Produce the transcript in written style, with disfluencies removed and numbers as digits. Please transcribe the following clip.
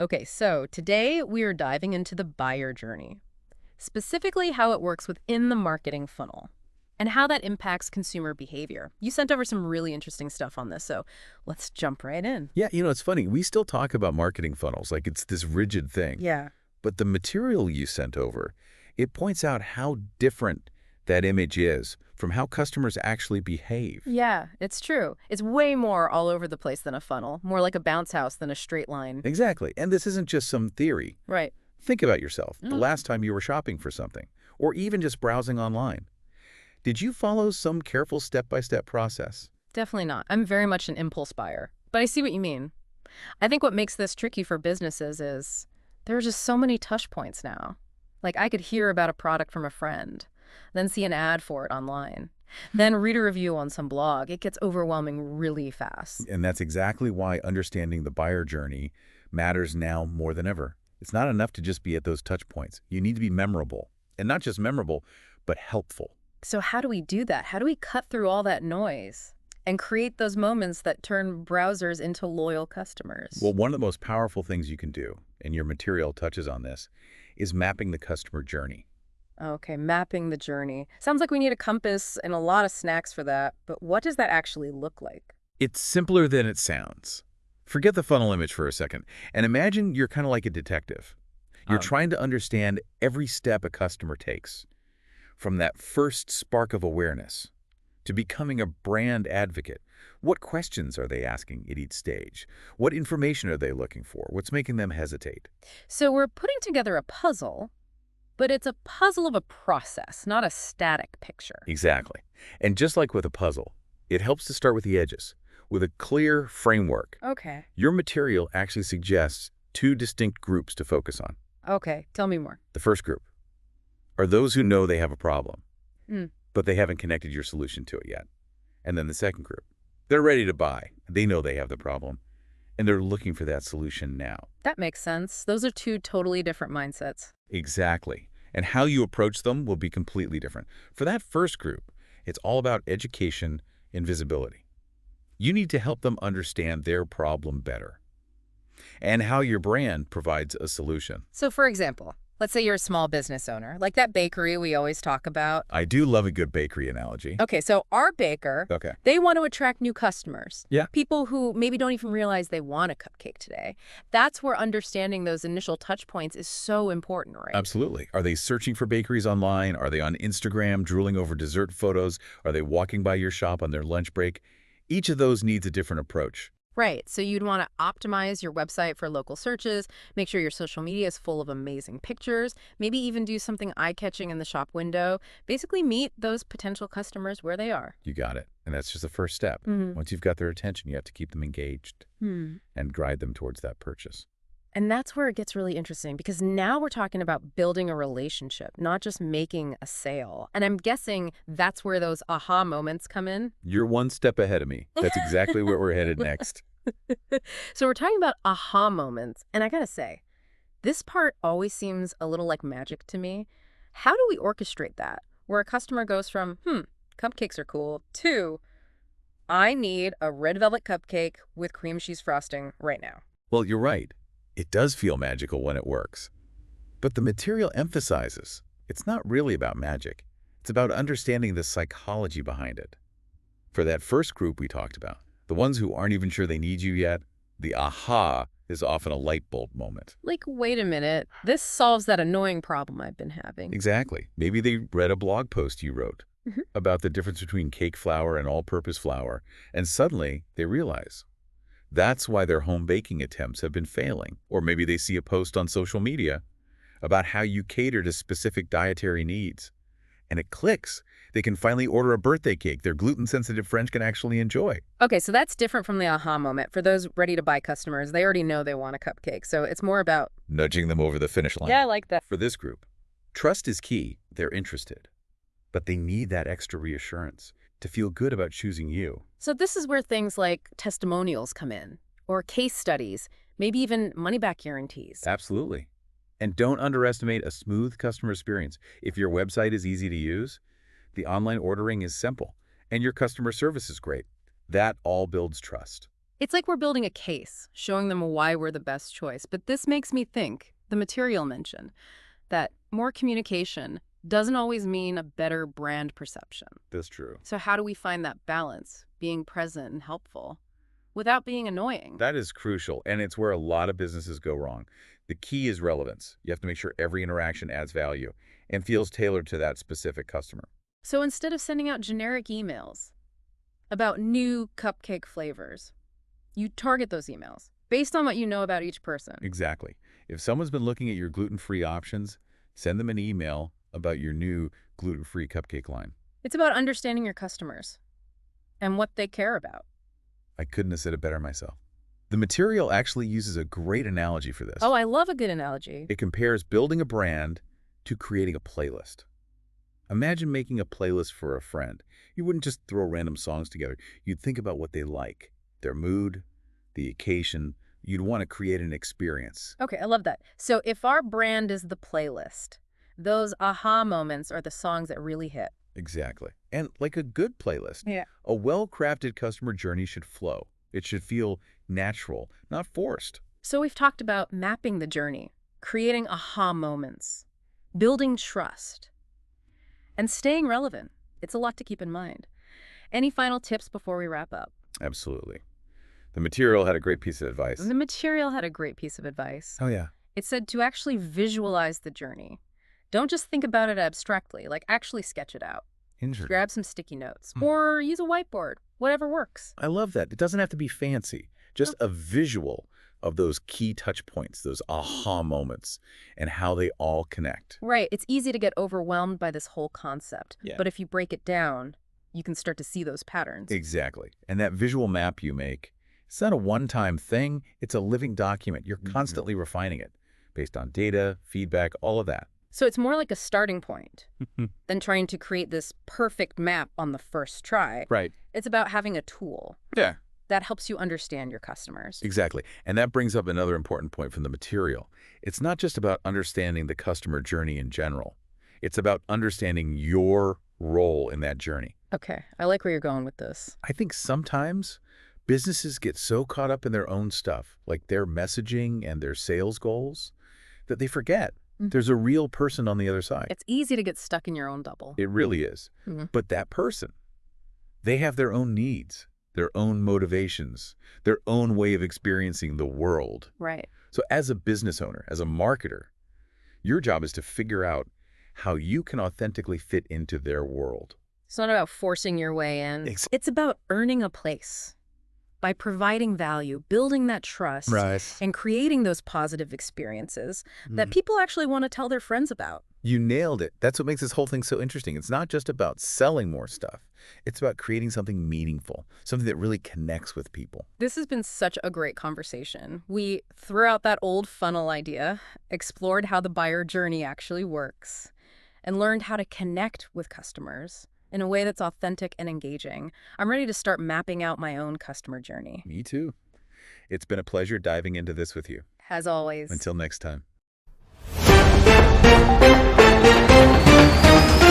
Okay, so today we are diving into the buyer journey, specifically how it works within the marketing funnel and how that impacts consumer behavior. You sent over some really interesting stuff on this, so let's jump right in. Yeah, it's funny. We still talk about marketing funnels like it's this rigid thing. Yeah. But the material you sent over, it points out how different that image is from how customers actually behave. Yeah, it's true. It's way more all over the place than a funnel, more like a bounce house than a straight line. Exactly. And this isn't just some theory. Right. Think about yourself, the Mm. last time you were shopping for something, or even just browsing online. Did you follow some careful step-by-step process? Definitely not. I'm very much an impulse buyer, but I see what you mean. I think what makes this tricky for businesses is there are just so many touch points now. Like I could hear about a product from a friend, then see an ad for it online, then read a review on some blog. It gets overwhelming really fast. And that's exactly why understanding the buyer journey matters now more than ever. It's not enough to just be at those touch points. You need to be memorable. And not just memorable, but helpful. So how do we do that? How do we cut through all that noise and create those moments that turn browsers into loyal customers? Well, one of the most powerful things you can do, and your material touches on this, is mapping the customer journey. Okay, mapping the journey. Sounds like we need a compass and a lot of snacks for that, but what does that actually look like? It's simpler than it sounds. Forget the funnel image for a second, and imagine you're kind of like a detective. You're Um, trying to understand every step a customer takes, from that first spark of awareness to becoming a brand advocate. What questions are they asking at each stage? What information are they looking for? What's making them hesitate? So we're putting together a puzzle, but it's a puzzle of a process, not a static picture. Exactly. And just like with a puzzle, it helps to start with the edges, with a clear framework. Okay. Your material actually suggests two distinct groups to focus on. Okay, tell me more. The first group are those who know they have a problem, Hmm, but they haven't connected your solution to it yet. And then the second group, they're ready to buy. They know they have the problem, and they're looking for that solution now. that makes sense. Those are two totally different mindsets. Exactly. And how you approach them will be completely different. For that first group, it's all about education and visibility. You need to help them understand their problem better and how your brand provides a solution. So for example, let's say you're a small business owner, like that bakery we always talk about. I do love a good bakery analogy. Okay, so our baker, Okay. they want to attract new customers. Yeah. People who maybe don't even realize they want a cupcake today. That's where understanding those initial touch points is so important, right? Absolutely. Are they searching for bakeries online? Are they on Instagram drooling over dessert photos? Are they walking by your shop on their lunch break? Each of those needs a different approach. Right. So you'd want to optimize your website for local searches, make sure your social media is full of amazing pictures, maybe even do something eye-catching in the shop window. Basically meet those potential customers where they are. You got it. And that's just the first step. Hmm. Once you've got their attention, you have to keep them engaged Hmm. and guide them towards that purchase. And that's where it gets really interesting because now we're talking about building a relationship, not just making a sale. And I'm guessing that's where those aha moments come in. You're one step ahead of me. That's exactly where we're headed next. So we're talking about aha moments. And I gotta say, this part always seems a little like magic to me. How do we orchestrate that? Where a customer goes from, cupcakes are cool, to, I need a red velvet cupcake with cream cheese frosting right now. Well, you're right. It does feel magical when it works. But the material emphasizes it's not really about magic. It's about understanding the psychology behind it. For that first group we talked about, the ones who aren't even sure they need you yet, the aha is often a light bulb moment. Like, wait a minute, this solves that annoying problem I've been having. Exactly. Maybe they read a blog post you wrote Mhm. about the difference between cake flour and all-purpose flour, and suddenly they realize that's why their home baking attempts have been failing. Or maybe they see a post on social media about how you cater to specific dietary needs, and it clicks. They can finally order a birthday cake their gluten-sensitive friends can actually enjoy. Okay, so that's different from the aha moment. For those ready-to-buy customers, they already know they want a cupcake, so it's more about... Nudging them over the finish line. Yeah, I like that. For this group, trust is key. They're interested, but they need that extra reassurance to feel good about choosing you. So this is where things like testimonials come in, or case studies, maybe even money-back guarantees. Absolutely. And don't underestimate a smooth customer experience. If your website is easy to use, the online ordering is simple, and your customer service is great, that all builds trust. It's like we're building a case, showing them why we're the best choice. But this makes me think, the material mentioned, that more communication doesn't always mean a better brand perception. That's true. So how do we find that balance, being present and helpful, without being annoying? That is crucial, and it's where a lot of businesses go wrong. The key is relevance. You have to make sure every interaction adds value and feels tailored to that specific customer. So instead of sending out generic emails about new cupcake flavors, you target those emails based on what you know about each person. Exactly. If someone's been looking at your gluten-free options, send them an email about your new gluten-free cupcake line. It's about understanding your customers and what they care about. I couldn't have said it better myself. The material actually uses a great analogy for this. Oh, I love a good analogy. It compares building a brand to creating a playlist. Imagine making a playlist for a friend. You wouldn't just throw random songs together. You'd think about what they like, their mood, the occasion. You'd want to create an experience. Okay, I love that. So if our brand is the playlist, those aha moments are the songs that really hit. Exactly. And like a good playlist, Yeah. a well-crafted customer journey should flow. It should feel natural, not forced. So we've talked about mapping the journey, creating aha moments, building trust, and staying relevant. It's a lot to keep in mind. Any final tips before we wrap up? Absolutely. The material had a great piece of advice. The material had a great piece of advice. Oh, yeah. It said to actually visualize the journey. Don't just think about it abstractly, like actually sketch it out. Interesting. Grab some sticky notes or use a whiteboard, whatever works. I love that. It doesn't have to be fancy. Just a visual of those key touch points, those aha moments, and how they all connect. Right. It's easy to get overwhelmed by this whole concept. Yeah. But if you break it down, you can start to see those patterns. Exactly. And that visual map you make, it's not a one-time thing. It's a living document. You're constantly refining it based on data, feedback, all of that. So it's more like a starting point than trying to create this perfect map on the first try. Right. It's about having a tool Yeah. that helps you understand your customers. Exactly. And that brings up another important point from the material. It's not just about understanding the customer journey in general. It's about understanding your role in that journey. Okay, I like where you're going with this. I think sometimes businesses get so caught up in their own stuff, like their messaging and their sales goals, that they forget there's a real person on the other side. It's easy to get stuck in your own bubble. It really is. But that person, they have their own needs, their own motivations, their own way of experiencing the world. Right. So as a business owner, as a marketer, your job is to figure out how you can authentically fit into their world. It's not about forcing your way in. It's about earning a place by providing value, building that trust, and creating those positive experiences that people actually want to tell their friends about. You nailed it. That's what makes this whole thing so interesting. It's not just about selling more stuff. It's about creating something meaningful, something that really connects with people. This has been such a great conversation. We threw out that old funnel idea, explored how the buyer journey actually works, and learned how to connect with customers in a way that's authentic and engaging. I'm ready to start mapping out my own customer journey. Me too. It's been a pleasure diving into this with you. As always. Until next time.